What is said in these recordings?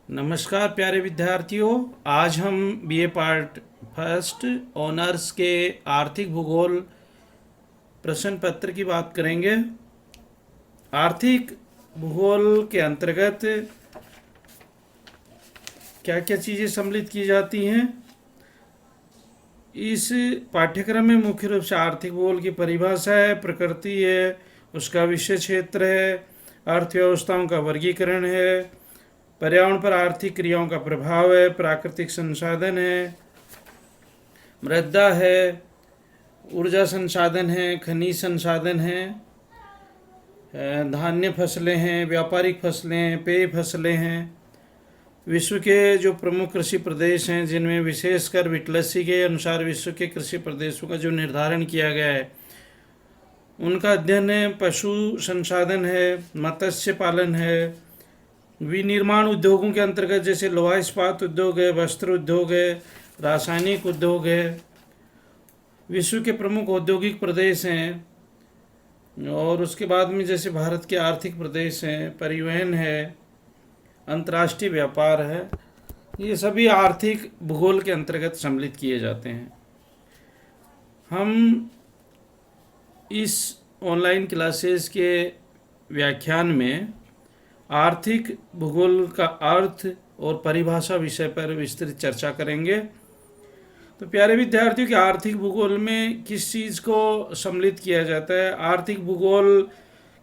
नमस्कार प्यारे विद्यार्थियों। आज हम बीए पार्ट फर्स्ट ऑनर्स के आर्थिक भूगोल प्रश्न पत्र की बात करेंगे। आर्थिक भूगोल के अंतर्गत क्या क्या चीज़ें सम्मिलित की जाती हैं। इस पाठ्यक्रम में मुख्य रूप से आर्थिक भूगोल की परिभाषा है, प्रकृति है, उसका विषय क्षेत्र है, अर्थव्यवस्थाओं का वर्गीकरण है, पर्यावरण पर आर्थिक क्रियाओं का प्रभाव है, प्राकृतिक संसाधन है, मृदा है, ऊर्जा संसाधन है, खनिज संसाधन है, धान्य फसलें हैं, व्यापारिक फसलें हैं, पेय फसलें हैं। विश्व के जो प्रमुख कृषि प्रदेश हैं जिनमें विशेषकर विटलसी के अनुसार विश्व के कृषि प्रदेशों का जो निर्धारण किया गया है उनका अध्ययन है। पशु संसाधन है, मत्स्य पालन है, विनिर्माण उद्योगों के अंतर्गत जैसे लोहा इस्पात उद्योग है, वस्त्र उद्योग है, रासायनिक उद्योग है। विश्व के प्रमुख औद्योगिक प्रदेश हैं और उसके बाद में जैसे भारत के आर्थिक प्रदेश हैं, परिवहन है, अंतर्राष्ट्रीय व्यापार है। ये सभी आर्थिक भूगोल के अंतर्गत सम्मिलित किए जाते हैं। हम इस ऑनलाइन क्लासेस के व्याख्यान में आर्थिक भूगोल का अर्थ और परिभाषा विषय पर विस्तृत चर्चा करेंगे। तो प्यारे विद्यार्थियों के आर्थिक भूगोल में किस चीज़ को सम्मिलित किया जाता है, आर्थिक भूगोल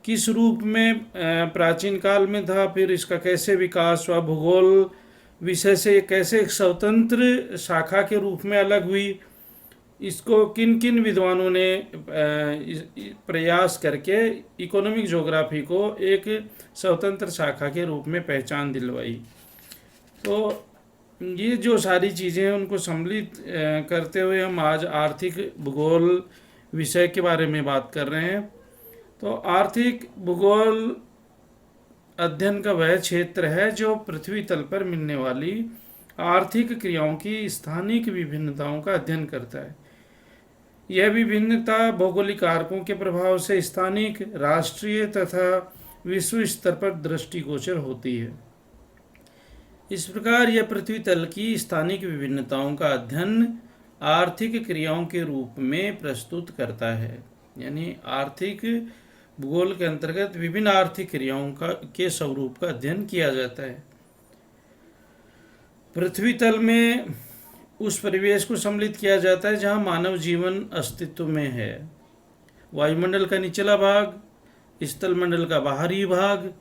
किस रूप में प्राचीन काल में था, फिर इसका कैसे विकास हुआ, भूगोल विषय से कैसे एक स्वतंत्र शाखा के रूप में अलग हुई, इसको किन किन विद्वानों ने प्रयास करके इकोनॉमिक ज्योग्राफी को एक स्वतंत्र शाखा के रूप में पहचान दिलवाई। तो ये जो सारी चीज़ें हैं उनको सम्मिलित करते हुए हम आज आर्थिक भूगोल विषय के बारे में बात कर रहे हैं। तो आर्थिक भूगोल अध्ययन का वह क्षेत्र है जो पृथ्वी तल पर मिलने वाली आर्थिक क्रियाओं की स्थानिक विभिन्नताओं का अध्ययन करता है। यह विभिन्नता भौगोलिक कारकों के प्रभाव से स्थानिक, राष्ट्रीय तथा विश्व स्तर पर दृष्टिगोचर होती है। इस प्रकार यह पृथ्वी तल की स्थानिक विभिन्नताओं का अध्ययन आर्थिक क्रियाओं के रूप में प्रस्तुत करता है। यानी आर्थिक भूगोल के अंतर्गत विभिन्न आर्थिक क्रियाओं के स्वरूप का अध्ययन किया जाता है। पृथ्वी तल में उस परिवेश को सम्मिलित किया जाता है जहां मानव जीवन अस्तित्व में है। वायुमंडल का निचला भाग, स्थल मंडल का बाहरी भाग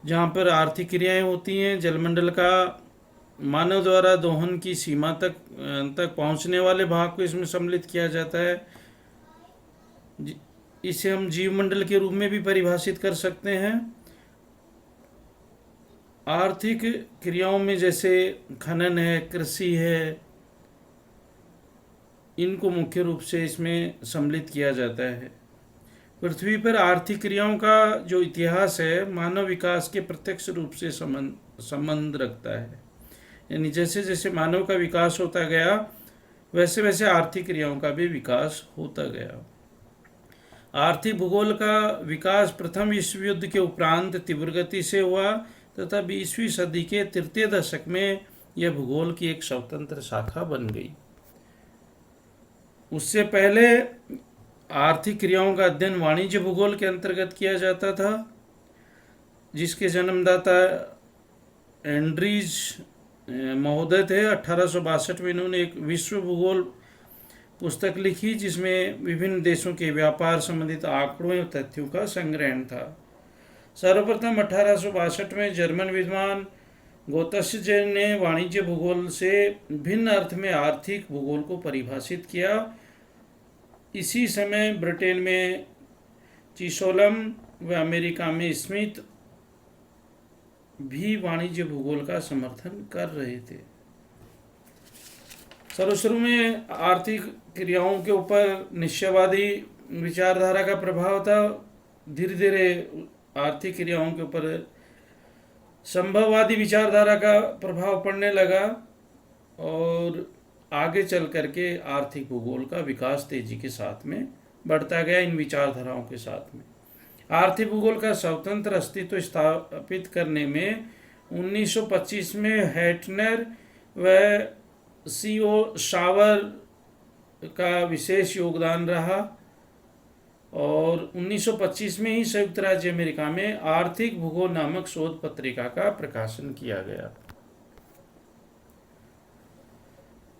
जहां पर आर्थिक क्रियाएं होती हैं, जलमंडल का मानव द्वारा दोहन की सीमा तक पहुंचने वाले भाग को इसमें सम्मिलित किया जाता है। इसे हम जीवमंडल के रूप में भी परिभाषित कर सकते हैं। आर्थिक क्रियाओं में जैसे खनन है, कृषि है, इनको मुख्य रूप से इसमें सम्मिलित किया जाता है। पृथ्वी पर आर्थिक क्रियाओं का जो इतिहास है मानव विकास के प्रत्यक्ष रूप से संबंध रखता है। यानी जैसे जैसे मानव का विकास होता गया वैसे वैसे आर्थिक क्रियाओं का भी विकास होता गया। आर्थिक भूगोल का विकास प्रथम विश्व युद्ध के उपरांत तीव्र गति से हुआ तथा 20वीं सदी के तृतीय दशक में यह भूगोल की एक स्वतंत्र शाखा बन गई। उससे पहले आर्थिक क्रियाओं का अध्ययन वाणिज्य भूगोल के अंतर्गत किया जाता था, जिसके जन्मदाता एंड्रीज महोदय थे। 1862 में इन्होंने एक विश्व भूगोल पुस्तक लिखी जिसमें विभिन्न देशों के व्यापार संबंधित आंकड़ों और तथ्यों का संग्रहण था। सर्वप्रथम 1862 में जर्मन विद्वान गोत्स्चे ने वाणिज्य भूगोल से भिन्न अर्थ में आर्थिक भूगोल को परिभाषित किया। इसी समय ब्रिटेन में चिसोलम व अमेरिका में स्मिथ भी वाणिज्य भूगोल का समर्थन कर रहे थे। शुरू में आर्थिक क्रियाओं के ऊपर निश्चयवादी विचारधारा का प्रभाव था। धीरे धीरे आर्थिक क्रियाओं के ऊपर संभववादी विचारधारा का प्रभाव पड़ने लगा और आगे चल करके आर्थिक भूगोल का विकास तेजी के साथ में बढ़ता गया इन विचारधाराओं के साथ में। आर्थिक भूगोल का स्वतंत्र अस्तित्व स्थापित करने में 1925 में हैटनर व सीओ शावर का विशेष योगदान रहा और 1925 में ही संयुक्त राज्य अमेरिका में आर्थिक भूगोल नामक शोध पत्रिका का प्रकाशन किया गया,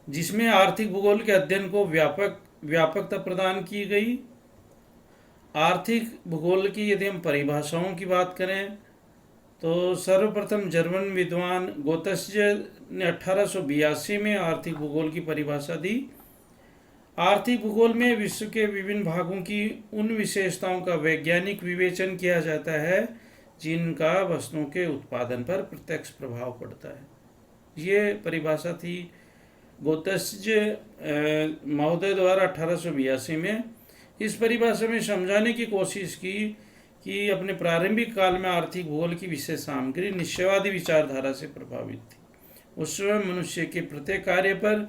जिसमें आर्थिक भूगोल के अध्ययन को व्यापकता प्रदान की गई। आर्थिक भूगोल की यदि हम परिभाषाओं की बात करें तो सर्वप्रथम जर्मन विद्वान गोत्स्चे ने 1882 में आर्थिक भूगोल की परिभाषा दी। आर्थिक भूगोल में विश्व के विभिन्न भागों की उन विशेषताओं का वैज्ञानिक विवेचन किया जाता है जिनका वस्तुओं के उत्पादन पर प्रत्यक्ष प्रभाव पड़ता है। ये परिभाषा थी गोत्स्चे महोदय द्वारा 1882 में। इस परिभाषा में समझाने की कोशिश की कि अपने प्रारंभिक काल में आर्थिक भूगोल की विशेष सामग्री निश्चयवादी विचारधारा से प्रभावित थी। उस समय मनुष्य के प्रत्येक कार्य पर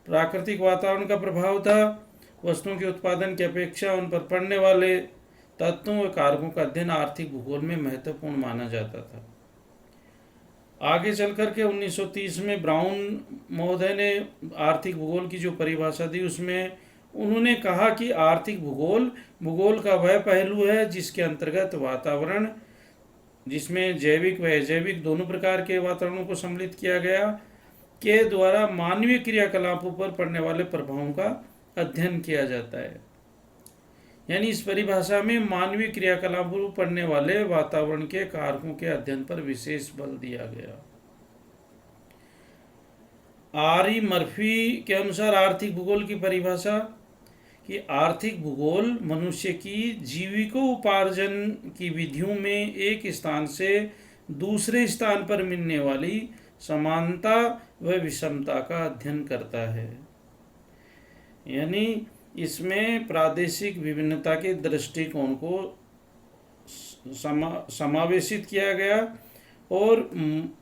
प्राकृतिक वातावरण का प्रभाव था। वस्तुओं के उत्पादन की अपेक्षा उन पर पड़ने वाले तत्वों व कारकों का अध्ययन आर्थिक भूगोल में महत्वपूर्ण माना जाता था। आगे चल करके 1930 में ब्राउन महोदय ने आर्थिक भूगोल की जो परिभाषा दी उसमें उन्होंने कहा कि आर्थिक भूगोल का वह पहलू है जिसके अंतर्गत वातावरण, जिसमें जैविक व अजैविक दोनों प्रकार के वातावरणों को सम्मिलित किया गया, के द्वारा मानवीय क्रियाकलापों पर पड़ने वाले प्रभावों का अध्ययन किया जाता है। यानी इस परिभाषा में मानवीय क्रियाकलापों पर पड़ने वाले वातावरण के कारकों के अध्ययन पर विशेष बल दिया गया। आर.ई. मर्फी के अनुसार आर्थिक भूगोल की परिभाषा कि आर्थिक भूगोल मनुष्य की जीविकोपार्जन की विधियों में एक स्थान से दूसरे स्थान पर मिलने वाली समानता व विषमता का अध्ययन करता है। यानी इसमें प्रादेशिक विभिन्नता के दृष्टिकोण को समावेशित किया गया और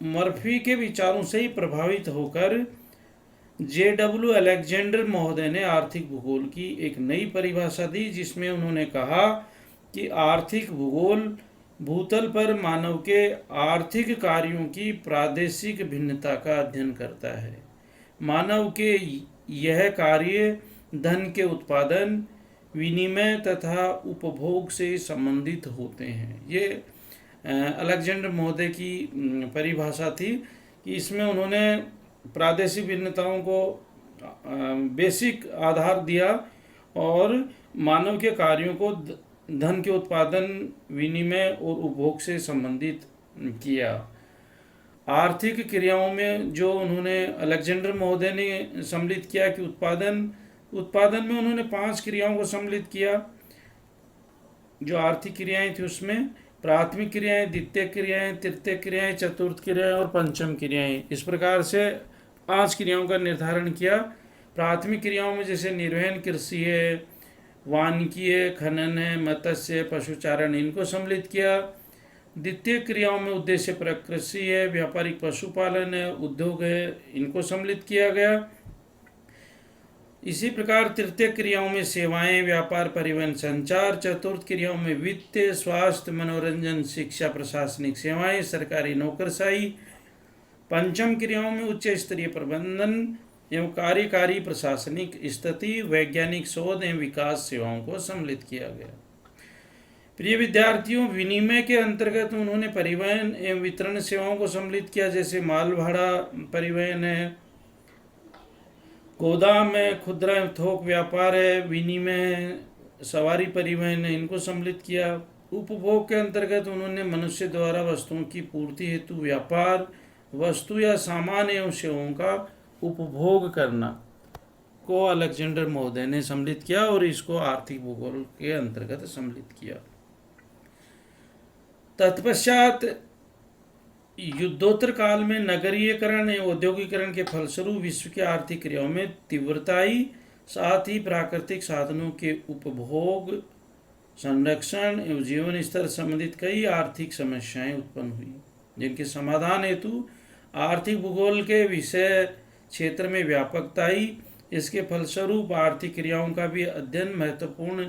मर्फी के विचारों से ही प्रभावित होकर J.W. अलेक्जेंडर महोदय ने आर्थिक भूगोल की एक नई परिभाषा दी, जिसमें उन्होंने कहा कि आर्थिक भूगोल भूतल पर मानव के आर्थिक कार्यों की प्रादेशिक भिन्नता का अध्ययन करता है। मानव के यह कार्य धन के उत्पादन, विनिमय तथा उपभोग से संबंधित होते हैं। ये अलेक्जेंडर महोदय की परिभाषा थी कि इसमें उन्होंने प्रादेशिक भिन्नताओं को बेसिक आधार दिया और मानव के कार्यों को धन के उत्पादन, विनिमय और उपभोग से संबंधित किया। आर्थिक क्रियाओं में जो उन्होंने अलेक्जेंडर महोदय ने सम्मिलित किया कि उत्पादन में उन्होंने 5 क्रियाओं को सम्मिलित किया। जो आर्थिक क्रियाएं थी उसमें प्राथमिक क्रियाएं, द्वितीयक क्रियाएं, तृतीयक क्रियाएं, चतुर्थ क्रियाएं और पंचम क्रियाएं, इस प्रकार से 5 क्रियाओं का निर्धारण किया। प्राथमिक क्रियाओं में जैसे निर्वहन, कृषि है, वानिकी है, खनन है, मत्स्य, पशुचारण, इनको सम्मिलित किया। द्वितीय क्रियाओं में उद्देश्यपरक कृषि है, व्यापारिक पशुपालन है, उद्योग है, इनको सम्मिलित किया गया। इसी प्रकार तृतीय क्रियाओं में सेवाएं, व्यापार, परिवहन, संचार। चतुर्थ क्रियाओं में वित्त, स्वास्थ्य, मनोरंजन, शिक्षा, प्रशासनिक सेवाएं, सरकारी नौकरशाही। पंचम क्रियाओं में उच्च स्तरीय प्रबंधन एवं कार्यकारी प्रशासनिक स्थिति, वैज्ञानिक शोध एवं विकास सेवाओं को सम्मिलित किया गया। प्रिय विद्यार्थियों, विनिमय के अंतर्गत उन्होंने परिवहन एवं वितरण सेवाओं को सम्मिलित किया, जैसे माल भाड़ा परिवहन है, गोदाम है, खुदरा एवं थोक व्यापार है, विनिमय, सवारी परिवहन है, इनको सम्मिलित किया। उपभोग के अंतर्गत उन्होंने मनुष्य द्वारा वस्तुओं की पूर्ति हेतु व्यापार, वस्तु या सामान एवं सेवाओं का उपभोग करना को अलेक्जेंडर महोदय ने सम्मिलित किया और इसको आर्थिक भूगोल के अंतर्गत सम्मिलित किया। तत्पश्चात युद्धोत्तर काल में नगरीयकरण एवं औद्योगिकरण के फलस्वरूप विश्व की आर्थिक क्रियाओं में तीव्रता आई, साथ ही प्राकृतिक साधनों के उपभोग, संरक्षण एवं जीवन स्तर संबंधित कई आर्थिक समस्याएं उत्पन्न हुई, जिनके समाधान हेतु आर्थिक भूगोल के विषय क्षेत्र में व्यापकता आई। इसके फलस्वरूप आर्थिक क्रियाओं का भी अध्ययन महत्वपूर्ण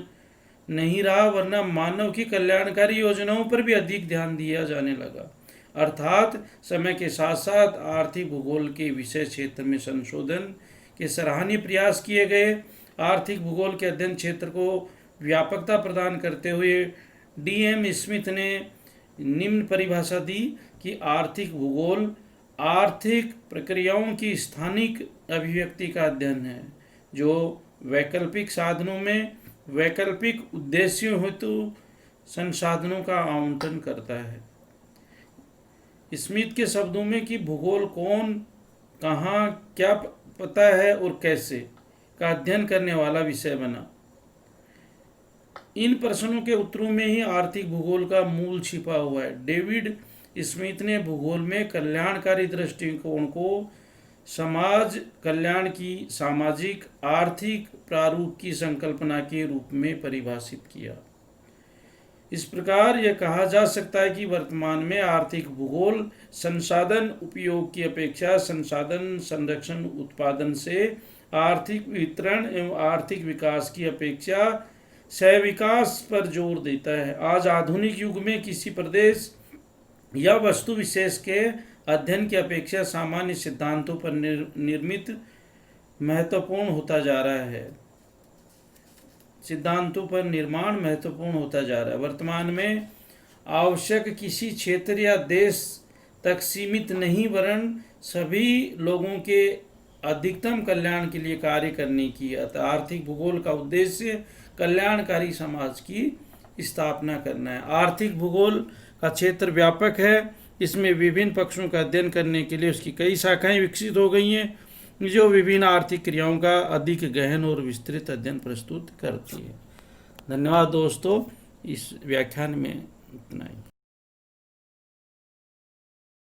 नहीं रहा, वरना मानव की कल्याणकारी योजनाओं पर भी अधिक ध्यान दिया जाने लगा। अर्थात समय के साथ साथ आर्थिक भूगोल के विषय क्षेत्र में संशोधन के सराहनीय प्रयास किए गए। आर्थिक भूगोल के अध्ययन क्षेत्र को व्यापकता प्रदान करते हुए DM स्मिथ ने निम्न परिभाषा दी कि आर्थिक भूगोल आर्थिक प्रक्रियाओं की स्थानिक अभिव्यक्ति का अध्ययन है, जो वैकल्पिक साधनों में वैकल्पिक उद्देश्यों हेतु संसाधनों का आवंटन करता है। स्मिथ के शब्दों में कि भूगोल कौन, कहाँ, क्या पता है और कैसे का अध्ययन करने वाला विषय बना। इन प्रश्नों के उत्तरों में ही आर्थिक भूगोल का मूल छिपा हुआ है। डेविड स्मिथ ने भूगोल में कल्याणकारी दृष्टिकोण को समाज कल्याण की सामाजिक आर्थिक प्रारूप की संकल्पना के रूप में परिभाषित किया। इस प्रकार यह कहा जा सकता है कि वर्तमान में आर्थिक भूगोल संसाधन उपयोग की अपेक्षा संसाधन संरक्षण उत्पादन से आर्थिक वितरण एवं आर्थिक विकास की अपेक्षा सहविकास पर जोर देता है। आज आधुनिक युग में किसी प्रदेश या वस्तु विशेष के अध्ययन की अपेक्षा सामान्य सिद्धांतों पर निर्मित महत्वपूर्ण होता जा रहा है। सिद्धांतों पर निर्माण महत्वपूर्ण होता जा रहा है। वर्तमान में आवश्यक किसी क्षेत्र या देश तक सीमित नहीं, वरन सभी लोगों के अधिकतम कल्याण के लिए कार्य करने की। अतः आर्थिक भूगोल का उद्देश्य कल्याणकारी समाज की स्थापना करना है। आर्थिक भूगोल का क्षेत्र व्यापक है। इसमें विभिन्न पक्षों का अध्ययन करने के लिए उसकी कई शाखाएं विकसित हो गई हैं, जो विभिन्न आर्थिक क्रियाओं का अधिक गहन और विस्तृत अध्ययन प्रस्तुत करती है। धन्यवाद दोस्तों, इस व्याख्यान में इतना ही।